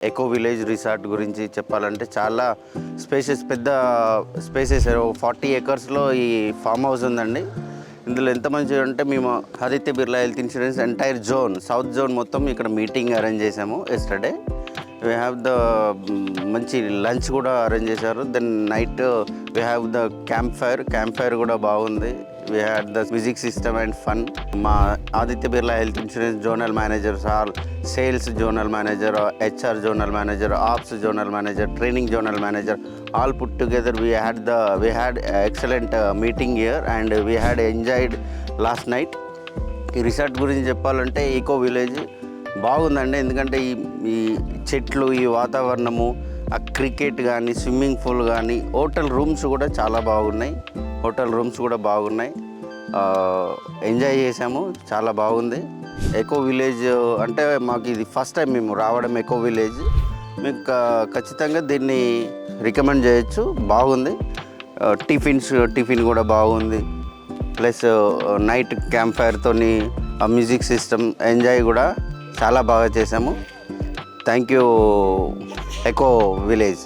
Echo village resort గురించి చెప్పాలంటే చాలా పెద్ద స్పేసెస్ 40 ఎకర్స్లో ఈ ఫామ్ హౌస్ ఉందండి. ఇందులో ఎంత మంచిగా అంటే మేము Aditya Birla health insurance entire south zone మొత్తం ఇక్కడ మీటింగ్ అరేంజ్ చేసాము ఎస్టర్డే. వీ హ్యావ్ ద మంచి లంచ్ కూడా అరేంజ్ చేశారు. Then night we have the camp fire కూడా బాగుంది. We had the music system and fun. మా Aditya Birla health insurance zonal managers all sales zonal manager, HR zonal manager, ops zonal manager, training zonal manager all put together. We had excellent meeting here and we had enjoyed last night. ఈ resort గురించి చెప్పాలంటే eco village బాగుందండి. ఎందుకంటే ఈ చెట్లు, ఈ వాతావరణము, ఆ క్రికెట్ కానీ, స్విమ్మింగ్ పూల్ కానీ, హోటల్ రూమ్స్ కూడా చాలా బాగున్నాయి. ఎంజాయ్ చేసాము, చాలా బాగుంది. ఎకో విలేజ్ అంటే మాకు ఇది ఫస్ట్ టైం మేము రావడం. ఎకో విలేజ్ మీకు ఖచ్చితంగా దీన్ని రికమెండ్ చేయొచ్చు, బాగుంది. టిఫిన్ కూడా బాగుంది. ప్లస్ నైట్ క్యాంప్ ఫైర్తో ఆ మ్యూజిక్ సిస్టమ్ ఎంజాయ్ కూడా చాలా బాగా చేసాము. Thank you eco village.